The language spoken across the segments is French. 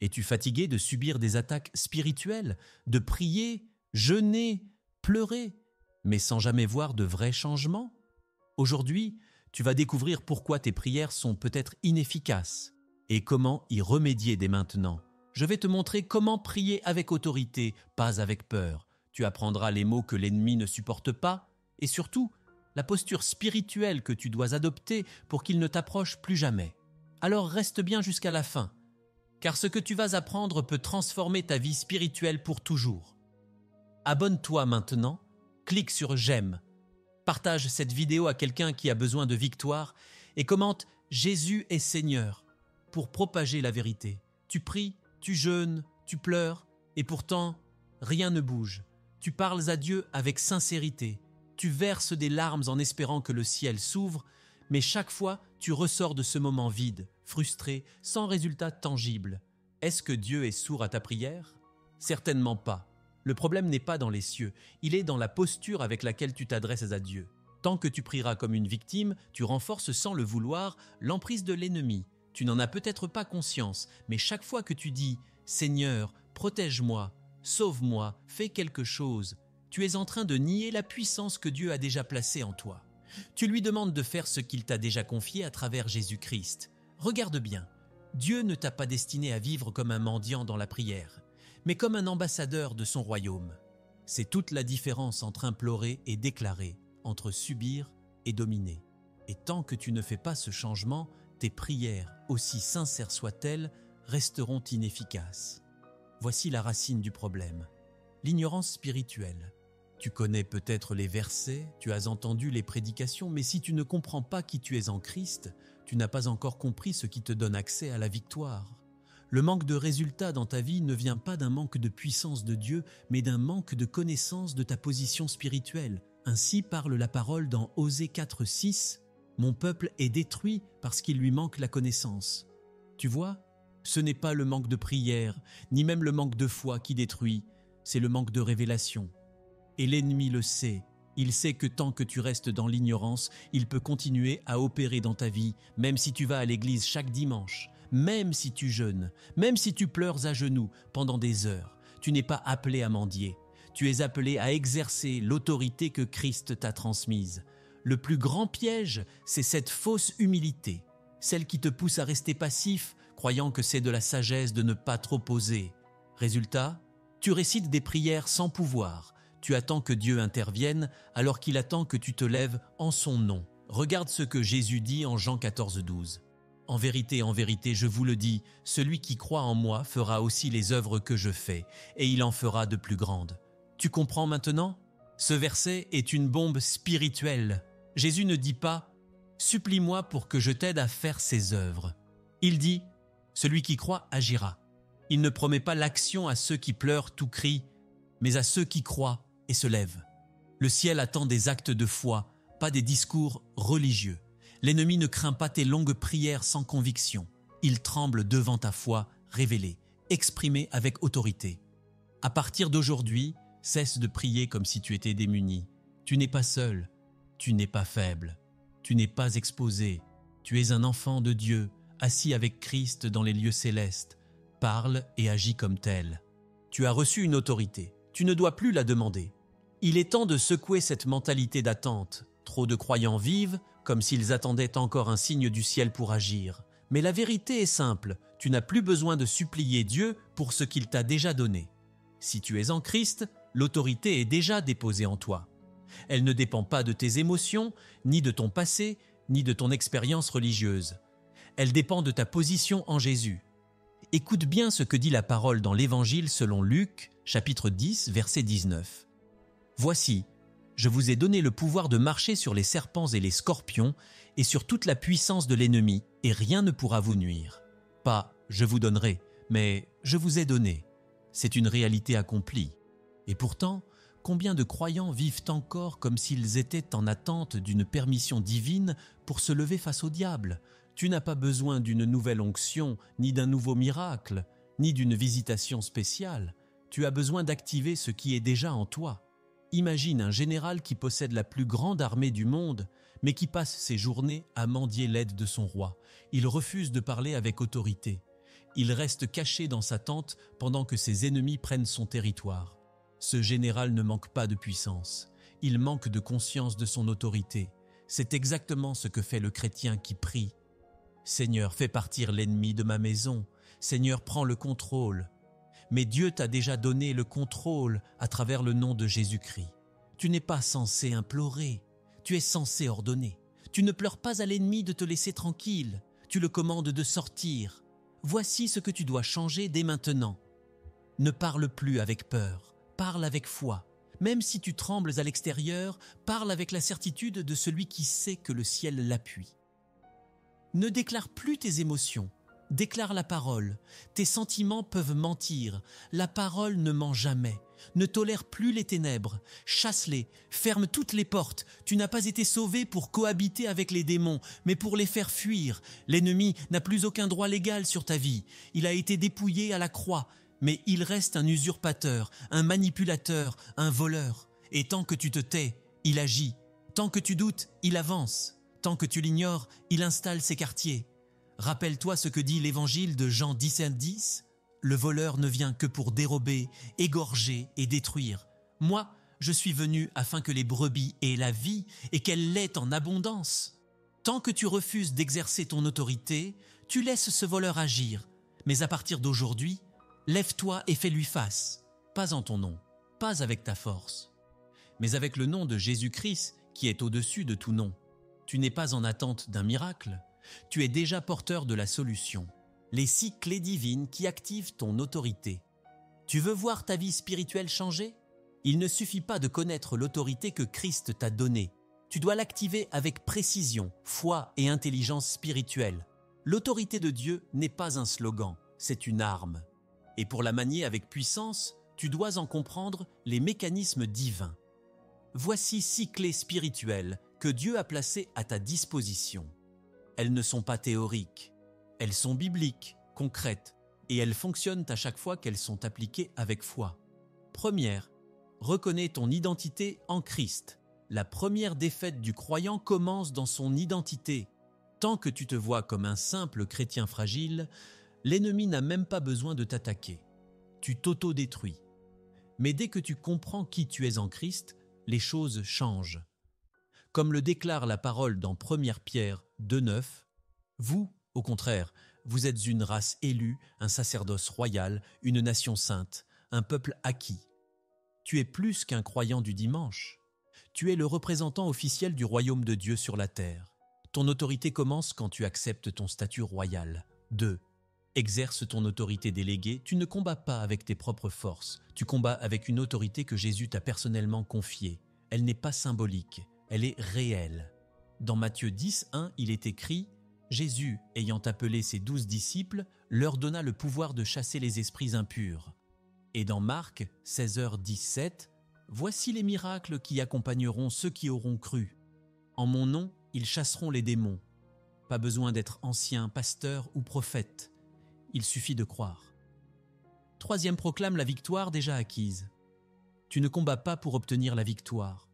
Es-tu fatigué de subir des attaques spirituelles, de prier, jeûner, pleurer, mais sans jamais voir de vrais changements? Aujourd'hui, tu vas découvrir pourquoi tes prières sont peut-être inefficaces et comment y remédier dès maintenant. Je vais te montrer comment prier avec autorité, pas avec peur. Tu apprendras les mots que l'ennemi ne supporte pas et surtout, la posture spirituelle que tu dois adopter pour qu'il ne t'approche plus jamais. Alors reste bien jusqu'à la fin, car ce que tu vas apprendre peut transformer ta vie spirituelle pour toujours. Abonne-toi maintenant, clique sur j'aime, partage cette vidéo à quelqu'un qui a besoin de victoire et commente « Jésus est Seigneur » pour propager la vérité. Tu pries, tu jeûnes, tu pleures et pourtant rien ne bouge. Tu parles à Dieu avec sincérité. Tu verses des larmes en espérant que le ciel s'ouvre, mais chaque fois, tu ressors de ce moment vide, frustré, sans résultat tangible. Est-ce que Dieu est sourd à ta prière? Certainement pas. Le problème n'est pas dans les cieux, il est dans la posture avec laquelle tu t'adresses à Dieu. Tant que tu prieras comme une victime, tu renforces sans le vouloir l'emprise de l'ennemi. Tu n'en as peut-être pas conscience, mais chaque fois que tu dis « Seigneur, protège-moi, sauve-moi, fais quelque chose », tu es en train de nier la puissance que Dieu a déjà placée en toi. Tu lui demandes de faire ce qu'il t'a déjà confié à travers Jésus-Christ. Regarde bien, Dieu ne t'a pas destiné à vivre comme un mendiant dans la prière, mais comme un ambassadeur de son royaume. C'est toute la différence entre implorer et déclarer, entre subir et dominer. Et tant que tu ne fais pas ce changement, tes prières, aussi sincères soient-elles, resteront inefficaces. Voici la racine du problème. L'ignorance spirituelle. Tu connais peut-être les versets, tu as entendu les prédications, mais si tu ne comprends pas qui tu es en Christ, tu n'as pas encore compris ce qui te donne accès à la victoire. Le manque de résultats dans ta vie ne vient pas d'un manque de puissance de Dieu, mais d'un manque de connaissance de ta position spirituelle. Ainsi parle la parole dans Osée 4:6, « Mon peuple est détruit parce qu'il lui manque la connaissance. » Tu vois, ce n'est pas le manque de prière, ni même le manque de foi qui détruit, c'est le manque de révélation. Et l'ennemi le sait. Il sait que tant que tu restes dans l'ignorance, il peut continuer à opérer dans ta vie, même si tu vas à l'église chaque dimanche, même si tu jeûnes, même si tu pleures à genoux pendant des heures. Tu n'es pas appelé à mendier. Tu es appelé à exercer l'autorité que Christ t'a transmise. Le plus grand piège, c'est cette fausse humilité, celle qui te pousse à rester passif, croyant que c'est de la sagesse de ne pas trop oser. Résultat, tu récites des prières sans pouvoir. Tu attends que Dieu intervienne alors qu'il attend que tu te lèves en son nom. Regarde ce que Jésus dit en Jean 14:12. « En vérité, je vous le dis, celui qui croit en moi fera aussi les œuvres que je fais, et il en fera de plus grandes. » Tu comprends maintenant? Ce verset est une bombe spirituelle. Jésus ne dit pas « Supplie-moi pour que je t'aide à faire ces œuvres ». Il dit « Celui qui croit agira ». Il ne promet pas l'action à ceux qui pleurent tout cri, mais à ceux qui croient et se lèvent. Le ciel attend des actes de foi, pas des discours religieux. L'ennemi ne craint pas tes longues prières sans conviction. Il tremble devant ta foi révélée, exprimée avec autorité. À partir d'aujourd'hui, cesse de prier comme si tu étais démuni. Tu n'es pas seul, tu n'es pas faible, tu n'es pas exposé. Tu es un enfant de Dieu, assis avec Christ dans les lieux célestes. Parle et agis comme tel. Tu as reçu une autorité, tu ne dois plus la demander. Il est temps de secouer cette mentalité d'attente. Trop de croyants vivent comme s'ils attendaient encore un signe du ciel pour agir. Mais la vérité est simple, tu n'as plus besoin de supplier Dieu pour ce qu'il t'a déjà donné. Si tu es en Christ, l'autorité est déjà déposée en toi. Elle ne dépend pas de tes émotions, ni de ton passé, ni de ton expérience religieuse. Elle dépend de ta position en Jésus. Écoute bien ce que dit la parole dans l'Évangile selon Luc, chapitre 10, verset 19. « Voici, je vous ai donné le pouvoir de marcher sur les serpents et les scorpions et sur toute la puissance de l'ennemi, et rien ne pourra vous nuire. Pas « je vous donnerai », mais « je vous ai donné ». C'est une réalité accomplie. Et pourtant, combien de croyants vivent encore comme s'ils étaient en attente d'une permission divine pour se lever face au diable? Tu n'as pas besoin d'une nouvelle onction, ni d'un nouveau miracle, ni d'une visitation spéciale. Tu as besoin d'activer ce qui est déjà en toi. Imagine un général qui possède la plus grande armée du monde, mais qui passe ses journées à mendier l'aide de son roi. Il refuse de parler avec autorité. Il reste caché dans sa tente pendant que ses ennemis prennent son territoire. Ce général ne manque pas de puissance. Il manque de conscience de son autorité. C'est exactement ce que fait le chrétien qui prie. Seigneur, fais partir l'ennemi de ma maison. Seigneur, prends le contrôle. Mais Dieu t'a déjà donné le contrôle à travers le nom de Jésus-Christ. Tu n'es pas censé implorer, tu es censé ordonner. Tu ne pleures pas à l'ennemi de te laisser tranquille, tu le commandes de sortir. Voici ce que tu dois changer dès maintenant. Ne parle plus avec peur, parle avec foi. Même si tu trembles à l'extérieur, parle avec la certitude de celui qui sait que le ciel l'appuie. Ne déclare plus tes émotions, déclare la parole. Tes sentiments peuvent mentir, la parole ne ment jamais. Ne tolère plus les ténèbres, chasse-les, ferme toutes les portes. Tu n'as pas été sauvé pour cohabiter avec les démons, mais pour les faire fuir. L'ennemi n'a plus aucun droit légal sur ta vie. Il a été dépouillé à la croix, mais il reste un usurpateur, un manipulateur, un voleur. Et tant que tu te tais, il agit. Tant que tu doutes, il avance. Tant que tu l'ignores, il installe ses quartiers. Rappelle-toi ce que dit l'évangile de Jean 17:10. Le voleur ne vient que pour dérober, égorger et détruire. Moi, je suis venu afin que les brebis aient la vie et qu'elle l'ait en abondance. Tant que tu refuses d'exercer ton autorité, tu laisses ce voleur agir. Mais à partir d'aujourd'hui, lève-toi et fais-lui face. Pas en ton nom, pas avec ta force, mais avec le nom de Jésus-Christ qui est au-dessus de tout nom. Tu n'es pas en attente d'un miracle, tu es déjà porteur de la solution. Les 6 clés divines qui activent ton autorité. Tu veux voir ta vie spirituelle changer? Il ne suffit pas de connaître l'autorité que Christ t'a donnée. Tu dois l'activer avec précision, foi et intelligence spirituelle. L'autorité de Dieu n'est pas un slogan, c'est une arme. Et pour la manier avec puissance, tu dois en comprendre les mécanismes divins. Voici 6 clés spirituelles que Dieu a placées à ta disposition. Elles ne sont pas théoriques. Elles sont bibliques, concrètes, et elles fonctionnent à chaque fois qu'elles sont appliquées avec foi. Première, reconnais ton identité en Christ. La première défaite du croyant commence dans son identité. Tant que tu te vois comme un simple chrétien fragile, l'ennemi n'a même pas besoin de t'attaquer. Tu t'auto-détruis. Mais dès que tu comprends qui tu es en Christ, les choses changent. Comme le déclare la parole dans 1 Pierre 2,9, vous, au contraire, vous êtes une race élue, un sacerdoce royal, une nation sainte, un peuple acquis. Tu es plus qu'un croyant du dimanche. Tu es le représentant officiel du royaume de Dieu sur la terre. Ton autorité commence quand tu acceptes ton statut royal. 2. Exerce ton autorité déléguée, tu ne combats pas avec tes propres forces. Tu combats avec une autorité que Jésus t'a personnellement confiée. Elle n'est pas symbolique, elle est réelle. Dans Matthieu 10:1, il est écrit « Jésus, ayant appelé ses 12 disciples, leur donna le pouvoir de chasser les esprits impurs. » Et dans Marc 16h17, « Voici les miracles qui accompagneront ceux qui auront cru. En mon nom, ils chasseront les démons. » Pas besoin d'être ancien, pasteur ou prophète. Il suffit de croire. Troisième proclame la victoire déjà acquise. Tu ne combats pas pour obtenir la victoire.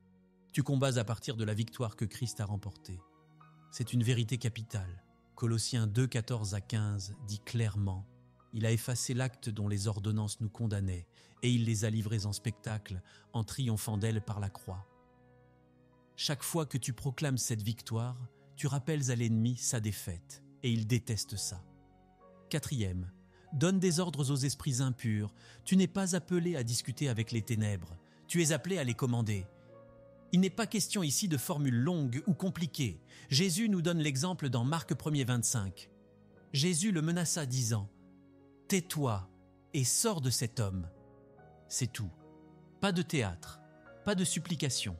Tu combats à partir de la victoire que Christ a remportée. C'est une vérité capitale. Colossiens 2:14-15 dit clairement « Il a effacé l'acte dont les ordonnances nous condamnaient, et il les a livrées en spectacle, en triomphant d'elles par la croix. » Chaque fois que tu proclames cette victoire, tu rappelles à l'ennemi sa défaite, et il déteste ça. Quatrième, donne des ordres aux esprits impurs. Tu n'es pas appelé à discuter avec les ténèbres, tu es appelé à les commander. Il n'est pas question ici de formules longues ou compliquées. Jésus nous donne l'exemple dans Marc 1:25. Jésus le menaça disant « Tais-toi et sors de cet homme. » C'est tout. Pas de théâtre, pas de supplication.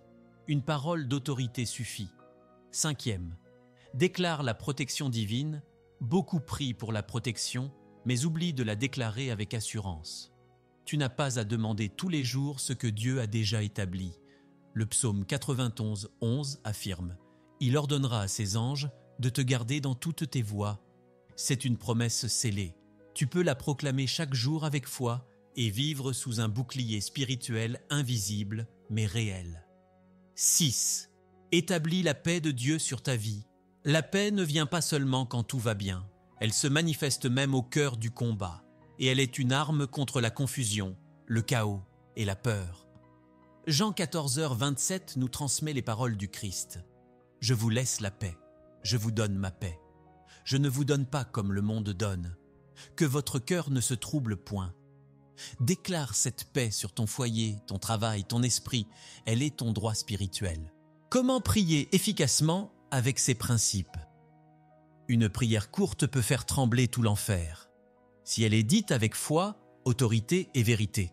Une parole d'autorité suffit. Cinquième, déclare la protection divine. Beaucoup prient pour la protection, mais oublient de la déclarer avec assurance. Tu n'as pas à demander tous les jours ce que Dieu a déjà établi. Le psaume 91:11 affirme « Il ordonnera à ses anges de te garder dans toutes tes voies. » C'est une promesse scellée. Tu peux la proclamer chaque jour avec foi et vivre sous un bouclier spirituel invisible mais réel. 6. Établis la paix de Dieu sur ta vie. La paix ne vient pas seulement quand tout va bien. Elle se manifeste même au cœur du combat, et elle est une arme contre la confusion, le chaos et la peur. Jean 14h27 nous transmet les paroles du Christ. « Je vous laisse la paix, je vous donne ma paix. Je ne vous donne pas comme le monde donne. Que votre cœur ne se trouble point. » Déclare cette paix sur ton foyer, ton travail, ton esprit. Elle est ton droit spirituel. Comment prier efficacement avec ces principes? Une prière courte peut faire trembler tout l'enfer. Si elle est dite avec foi, autorité et vérité.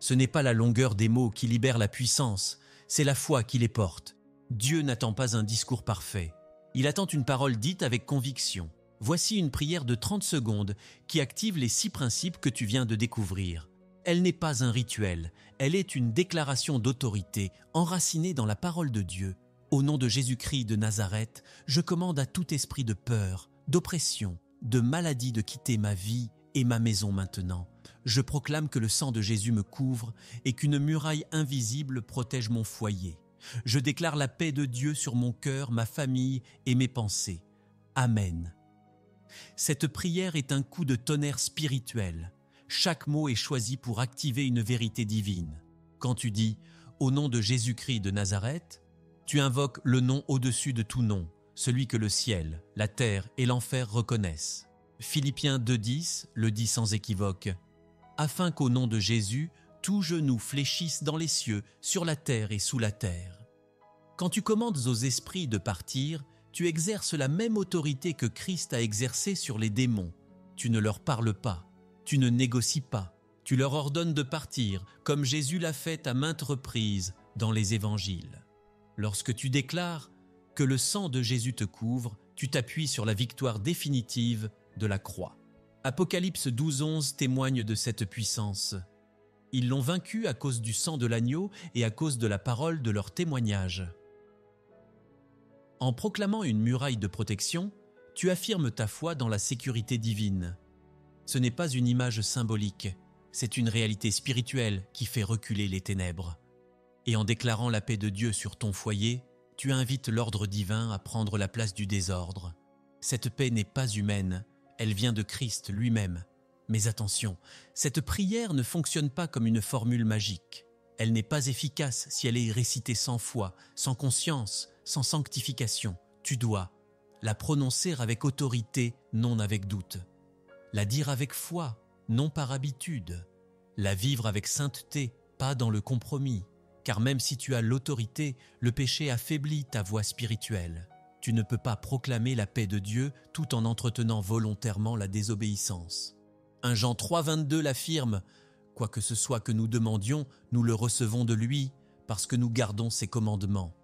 Ce n'est pas la longueur des mots qui libère la puissance, c'est la foi qui les porte. Dieu n'attend pas un discours parfait. Il attend une parole dite avec conviction. Voici une prière de 30 secondes qui active les 6 principes que tu viens de découvrir. Elle n'est pas un rituel, elle est une déclaration d'autorité enracinée dans la parole de Dieu. Au nom de Jésus-Christ de Nazareth, je commande à tout esprit de peur, d'oppression, de maladie de quitter ma vie et ma maison maintenant. Je proclame que le sang de Jésus me couvre et qu'une muraille invisible protège mon foyer. Je déclare la paix de Dieu sur mon cœur, ma famille et mes pensées. Amen. Cette prière est un coup de tonnerre spirituel. Chaque mot est choisi pour activer une vérité divine. Quand tu dis « Au nom de Jésus-Christ de Nazareth », tu invoques le nom au-dessus de tout nom, celui que le ciel, la terre et l'enfer reconnaissent. Philippiens 2,10 le dit sans équivoque. « Afin qu'au nom de Jésus, tout genou fléchisse dans les cieux, sur la terre et sous la terre. » Quand tu commandes aux esprits de partir, tu exerces la même autorité que Christ a exercée sur les démons. Tu ne leur parles pas, tu ne négocies pas, tu leur ordonnes de partir, comme Jésus l'a fait à maintes reprises dans les évangiles. Lorsque tu déclares que le sang de Jésus te couvre, tu t'appuies sur la victoire définitive de la croix. Apocalypse 12:11 témoigne de cette puissance. Ils l'ont vaincu à cause du sang de l'agneau et à cause de la parole de leur témoignage. En proclamant une muraille de protection, tu affirmes ta foi dans la sécurité divine. Ce n'est pas une image symbolique, c'est une réalité spirituelle qui fait reculer les ténèbres. Et en déclarant la paix de Dieu sur ton foyer, tu invites l'ordre divin à prendre la place du désordre. Cette paix n'est pas humaine, elle vient de Christ lui-même. Mais attention, cette prière ne fonctionne pas comme une formule magique. Elle n'est pas efficace si elle est récitée sans foi, sans conscience, sans sanctification. Tu dois la prononcer avec autorité, non avec doute. La dire avec foi, non par habitude. La vivre avec sainteté, pas dans le compromis. Car même si tu as l'autorité, le péché affaiblit ta voix spirituelle. Tu ne peux pas proclamer la paix de Dieu tout en entretenant volontairement la désobéissance. 1 Jean 3,22 l'affirme, « Quoi que ce soit que nous demandions, nous le recevons de lui, parce que nous gardons ses commandements. »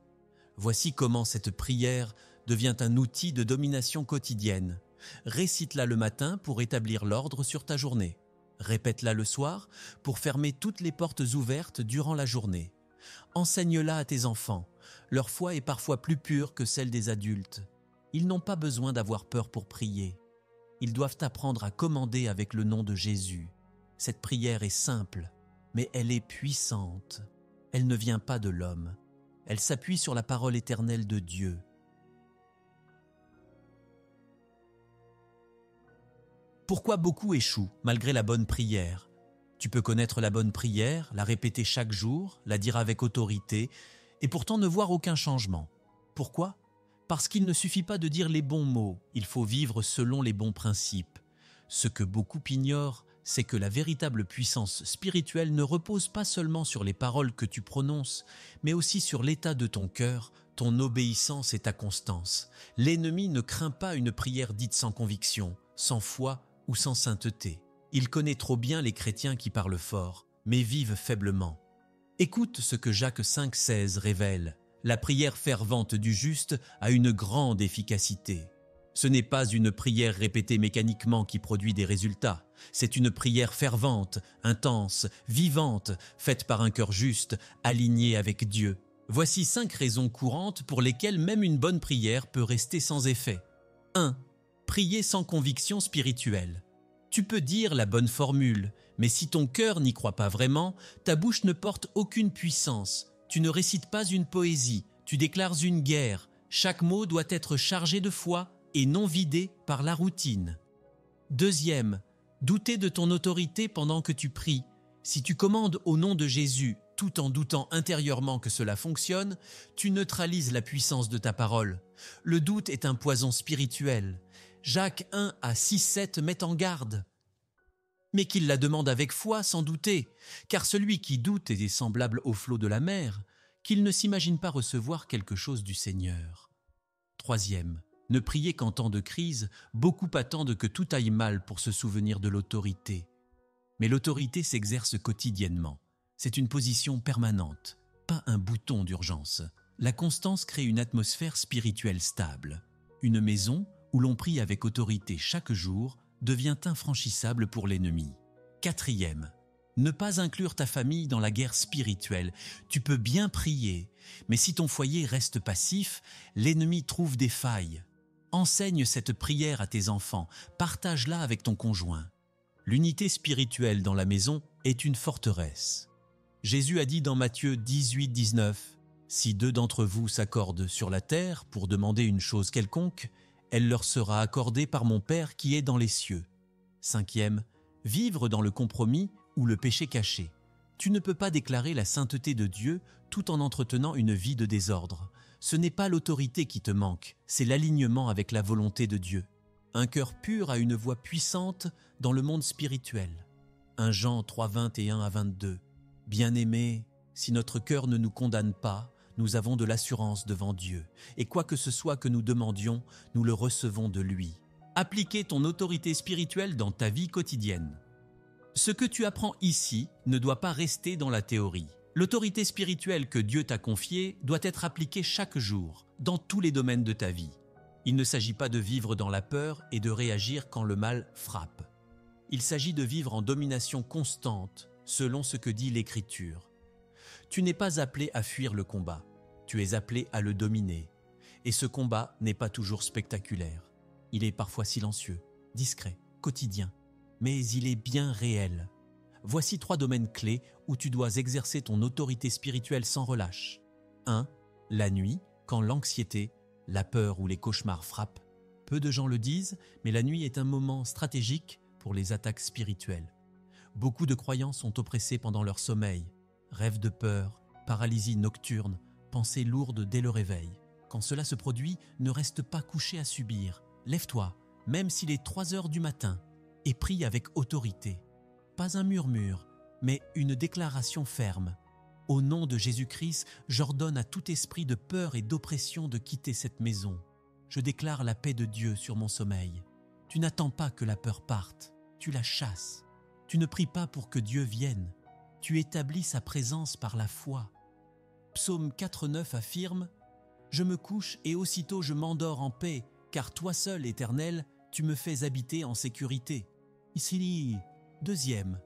Voici comment cette prière devient un outil de domination quotidienne. Récite-la le matin pour établir l'ordre sur ta journée. Répète-la le soir pour fermer toutes les portes ouvertes durant la journée. Enseigne-la à tes enfants. Leur foi est parfois plus pure que celle des adultes. Ils n'ont pas besoin d'avoir peur pour prier. Ils doivent apprendre à commander avec le nom de Jésus. Cette prière est simple, mais elle est puissante. Elle ne vient pas de l'homme. Elle s'appuie sur la parole éternelle de Dieu. Pourquoi beaucoup échouent malgré la bonne prière? Tu peux connaître la bonne prière, la répéter chaque jour, la dire avec autorité, et pourtant ne voir aucun changement. Pourquoi? Parce qu'il ne suffit pas de dire les bons mots, il faut vivre selon les bons principes. Ce que beaucoup ignorent, c'est que la véritable puissance spirituelle ne repose pas seulement sur les paroles que tu prononces, mais aussi sur l'état de ton cœur, ton obéissance et ta constance. L'ennemi ne craint pas une prière dite sans conviction, sans foi ou sans sainteté. Il connaît trop bien les chrétiens qui parlent fort, mais vivent faiblement. Écoute ce que Jacques 5,16 révèle. La prière fervente du juste a une grande efficacité. Ce n'est pas une prière répétée mécaniquement qui produit des résultats. C'est une prière fervente, intense, vivante, faite par un cœur juste, aligné avec Dieu. Voici 5 raisons courantes pour lesquelles même une bonne prière peut rester sans effet. 1. Prier sans conviction spirituelle. Tu peux dire la bonne formule, mais si ton cœur n'y croit pas vraiment, ta bouche ne porte aucune puissance. Tu ne récites pas une poésie, tu déclares une guerre. Chaque mot doit être chargé de foi et non vidé par la routine. Deuxième, douter de ton autorité pendant que tu pries. Si tu commandes au nom de Jésus, tout en doutant intérieurement que cela fonctionne, tu neutralises la puissance de ta parole. Le doute est un poison spirituel. Jacques 1 à 6-7 met en garde. Mais qu'il la demande avec foi sans douter, car celui qui doute est semblable au flot de la mer, qu'il ne s'imagine pas recevoir quelque chose du Seigneur. Troisième, ne priez qu'en temps de crise, beaucoup attendent que tout aille mal pour se souvenir de l'autorité. Mais l'autorité s'exerce quotidiennement. C'est une position permanente, pas un bouton d'urgence. La constance crée une atmosphère spirituelle stable. Une maison où l'on prie avec autorité chaque jour devient infranchissable pour l'ennemi. Quatrième, ne pas inclure ta famille dans la guerre spirituelle. Tu peux bien prier, mais si ton foyer reste passif, l'ennemi trouve des failles. Enseigne cette prière à tes enfants, partage-la avec ton conjoint. L'unité spirituelle dans la maison est une forteresse. Jésus a dit dans Matthieu 18-19, « Si deux d'entre vous s'accordent sur la terre pour demander une chose quelconque, elle leur sera accordée par mon Père qui est dans les cieux. » Cinquième, vivre dans le compromis ou le péché caché. Tu ne peux pas déclarer la sainteté de Dieu tout en entretenant une vie de désordre. Ce n'est pas l'autorité qui te manque, c'est l'alignement avec la volonté de Dieu. Un cœur pur a une voix puissante dans le monde spirituel. 1 Jean 3, 21 à 22. Bien-aimés, si notre cœur ne nous condamne pas, nous avons de l'assurance devant Dieu. Et quoi que ce soit que nous demandions, nous le recevons de lui. Appliquer ton autorité spirituelle dans ta vie quotidienne. Ce que tu apprends ici ne doit pas rester dans la théorie. L'autorité spirituelle que Dieu t'a confiée doit être appliquée chaque jour, dans tous les domaines de ta vie. Il ne s'agit pas de vivre dans la peur et de réagir quand le mal frappe. Il s'agit de vivre en domination constante, selon ce que dit l'Écriture. Tu n'es pas appelé à fuir le combat, tu es appelé à le dominer. Et ce combat n'est pas toujours spectaculaire. Il est parfois silencieux, discret, quotidien, mais il est bien réel. Voici 3 domaines clés où tu dois exercer ton autorité spirituelle sans relâche. 1. La nuit, quand l'anxiété, la peur ou les cauchemars frappent. Peu de gens le disent, mais la nuit est un moment stratégique pour les attaques spirituelles. Beaucoup de croyants sont oppressés pendant leur sommeil. Rêves de peur, paralysie nocturne, pensées lourdes dès le réveil. Quand cela se produit, ne reste pas couché à subir. Lève-toi, même s'il est 3 heures du matin, et prie avec autorité. Pas un murmure, mais une déclaration ferme. Au nom de Jésus-Christ, j'ordonne à tout esprit de peur et d'oppression de quitter cette maison. Je déclare la paix de Dieu sur mon sommeil. Tu n'attends pas que la peur parte, tu la chasses. Tu ne pries pas pour que Dieu vienne, tu établis sa présence par la foi. Psaume 4,9 affirme « Je me couche et aussitôt je m'endors en paix, car toi seul, Éternel, tu me fais habiter en sécurité. » Ici, deuxième,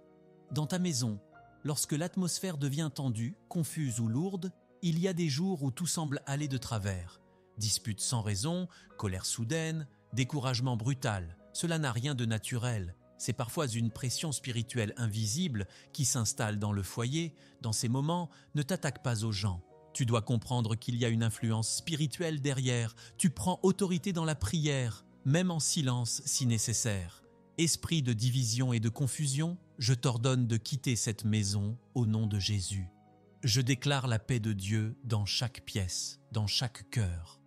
dans ta maison, lorsque l'atmosphère devient tendue, confuse ou lourde, il y a des jours où tout semble aller de travers. Disputes sans raison, colère soudaine, découragement brutal, cela n'a rien de naturel. C'est parfois une pression spirituelle invisible qui s'installe dans le foyer. Dans ces moments, ne t'attaque pas aux gens. Tu dois comprendre qu'il y a une influence spirituelle derrière. Tu prends autorité dans la prière, même en silence si nécessaire. Esprit de division et de confusion, je t'ordonne de quitter cette maison au nom de Jésus. Je déclare la paix de Dieu dans chaque pièce, dans chaque cœur.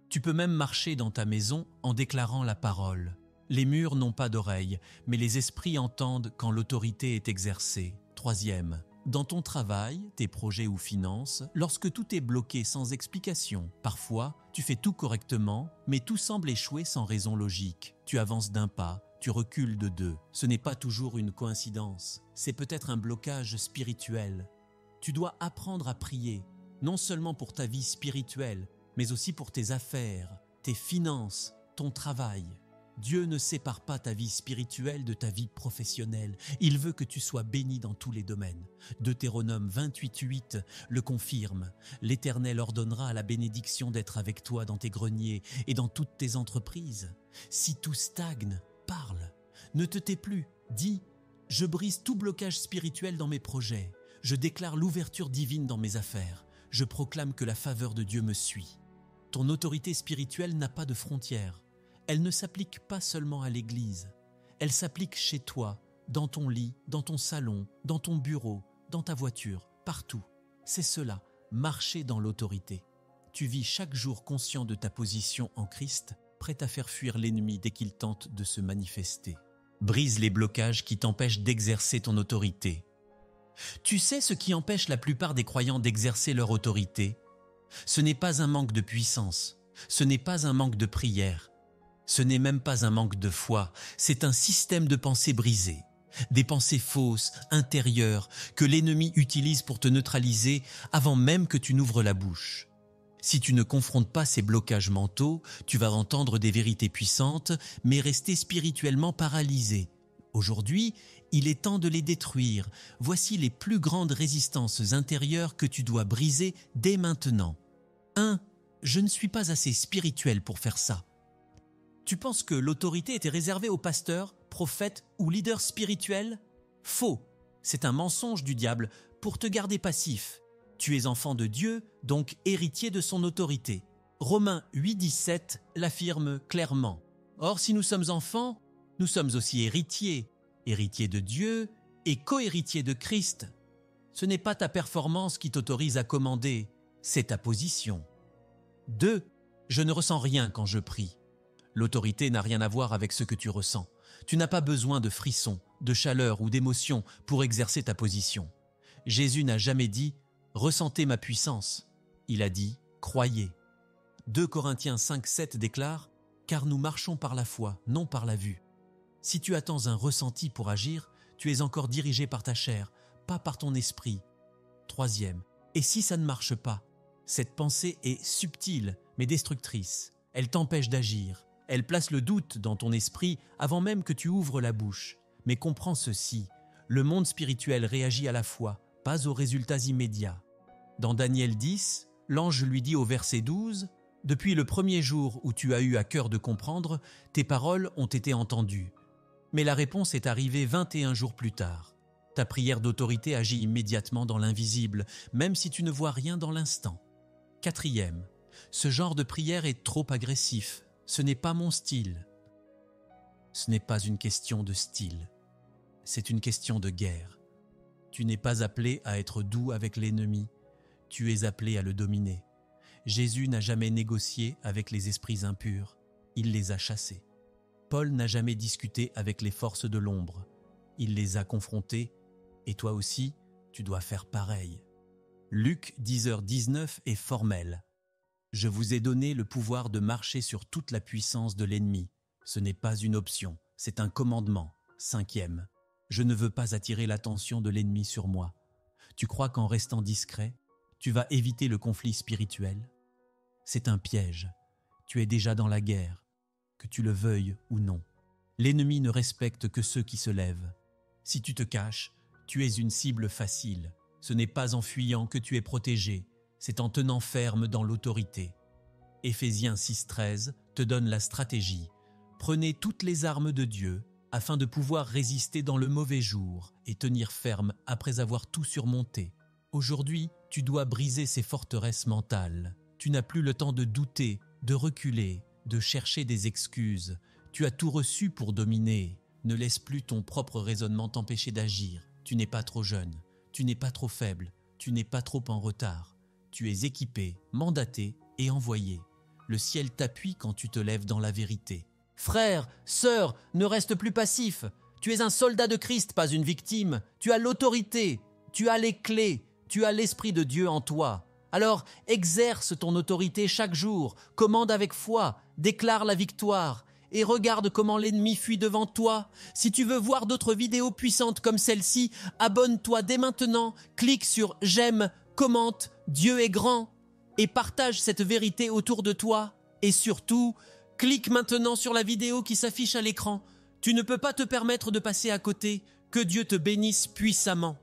Tu peux même marcher dans ta maison en déclarant la parole. Les murs n'ont pas d'oreilles, mais les esprits entendent quand l'autorité est exercée. Troisième, dans ton travail, tes projets ou finances, lorsque tout est bloqué sans explication, parfois, tu fais tout correctement, mais tout semble échouer sans raison logique. Tu avances d'un pas, tu recules de 2. Ce n'est pas toujours une coïncidence, c'est peut-être un blocage spirituel. Tu dois apprendre à prier, non seulement pour ta vie spirituelle, mais aussi pour tes affaires, tes finances, ton travail. Dieu ne sépare pas ta vie spirituelle de ta vie professionnelle. Il veut que tu sois béni dans tous les domaines. Deutéronome 28:8 le confirme. L'Éternel ordonnera à la bénédiction d'être avec toi dans tes greniers et dans toutes tes entreprises. Si tout stagne, parle. Ne te tais plus. Dis, je brise tout blocage spirituel dans mes projets. Je déclare l'ouverture divine dans mes affaires. Je proclame que la faveur de Dieu me suit. Ton autorité spirituelle n'a pas de frontières. Elle ne s'applique pas seulement à l'Église. Elle s'applique chez toi, dans ton lit, dans ton salon, dans ton bureau, dans ta voiture, partout. C'est cela, marcher dans l'autorité. Tu vis chaque jour conscient de ta position en Christ, prêt à faire fuir l'ennemi dès qu'il tente de se manifester. Brise les blocages qui t'empêchent d'exercer ton autorité. Tu sais ce qui empêche la plupart des croyants d'exercer leur autorité? Ce n'est pas un manque de puissance, ce n'est pas un manque de prière, ce n'est même pas un manque de foi, c'est un système de pensée brisé, des pensées fausses, intérieures, que l'ennemi utilise pour te neutraliser avant même que tu n'ouvres la bouche. Si tu ne confrontes pas ces blocages mentaux, tu vas entendre des vérités puissantes, mais rester spirituellement paralysé. Aujourd'hui, il est temps de les détruire. Voici les plus grandes résistances intérieures que tu dois briser dès maintenant. 1. Je ne suis pas assez spirituel pour faire ça. Tu penses que l'autorité était réservée aux pasteurs, prophètes ou leaders spirituels? Faux. C'est un mensonge du diable pour te garder passif. Tu es enfant de Dieu, donc héritier de son autorité. Romains 8,17 l'affirme clairement. Or, si nous sommes enfants, nous sommes aussi héritiers, héritiers de Dieu et co-héritiers de Christ. Ce n'est pas ta performance qui t'autorise à commander, c'est ta position. 2. Je ne ressens rien quand je prie. L'autorité n'a rien à voir avec ce que tu ressens. Tu n'as pas besoin de frissons, de chaleur ou d'émotion pour exercer ta position. Jésus n'a jamais dit « Ressentez ma puissance ». Il a dit « Croyez ». 2 Corinthiens 5,7 déclare « Car nous marchons par la foi, non par la vue ». Si tu attends un ressenti pour agir, tu es encore dirigé par ta chair, pas par ton esprit. 3e, et si ça ne marche pas? Cette pensée est subtile, mais destructrice. Elle t'empêche d'agir. Elle place le doute dans ton esprit avant même que tu ouvres la bouche. Mais comprends ceci, le monde spirituel réagit à la foi, pas aux résultats immédiats. Dans Daniel 10, l'ange lui dit au verset 12 « Depuis le premier jour où tu as eu à cœur de comprendre, tes paroles ont été entendues. » Mais la réponse est arrivée 21 jours plus tard. Ta prière d'autorité agit immédiatement dans l'invisible, même si tu ne vois rien dans l'instant. 4e, ce genre de prière est trop agressif. Ce n'est pas mon style. Ce n'est pas une question de style. C'est une question de guerre. Tu n'es pas appelé à être doux avec l'ennemi. Tu es appelé à le dominer. Jésus n'a jamais négocié avec les esprits impurs. Il les a chassés. Paul n'a jamais discuté avec les forces de l'ombre. Il les a confrontés, et toi aussi, tu dois faire pareil. Luc 10h19 est formel. Je vous ai donné le pouvoir de marcher sur toute la puissance de l'ennemi. Ce n'est pas une option, c'est un commandement. 5e, je ne veux pas attirer l'attention de l'ennemi sur moi. Tu crois qu'en restant discret, tu vas éviter le conflit spirituel? C'est un piège. Tu es déjà dans la guerre, que tu le veuilles ou non. L'ennemi ne respecte que ceux qui se lèvent. Si tu te caches, tu es une cible facile. Ce n'est pas en fuyant que tu es protégé, c'est en tenant ferme dans l'autorité. Éphésiens 6,13 te donne la stratégie. Prenez toutes les armes de Dieu afin de pouvoir résister dans le mauvais jour et tenir ferme après avoir tout surmonté. Aujourd'hui, tu dois briser ces forteresses mentales. Tu n'as plus le temps de douter, de reculer, de chercher des excuses. Tu as tout reçu pour dominer. Ne laisse plus ton propre raisonnement t'empêcher d'agir. Tu n'es pas trop jeune, tu n'es pas trop faible, tu n'es pas trop en retard. Tu es équipé, mandaté et envoyé. Le ciel t'appuie quand tu te lèves dans la vérité. Frère, sœur, ne reste plus passif. Tu es un soldat de Christ, pas une victime. Tu as l'autorité, tu as les clés, tu as l'Esprit de Dieu en toi. Alors, exerce ton autorité chaque jour, commande avec foi, déclare la victoire et regarde comment l'ennemi fuit devant toi. Si tu veux voir d'autres vidéos puissantes comme celle-ci, abonne-toi dès maintenant, clique sur « J'aime », commente « Dieu est grand » et partage cette vérité autour de toi. Et surtout, clique maintenant sur la vidéo qui s'affiche à l'écran. Tu ne peux pas te permettre de passer à côté. Que Dieu te bénisse puissamment.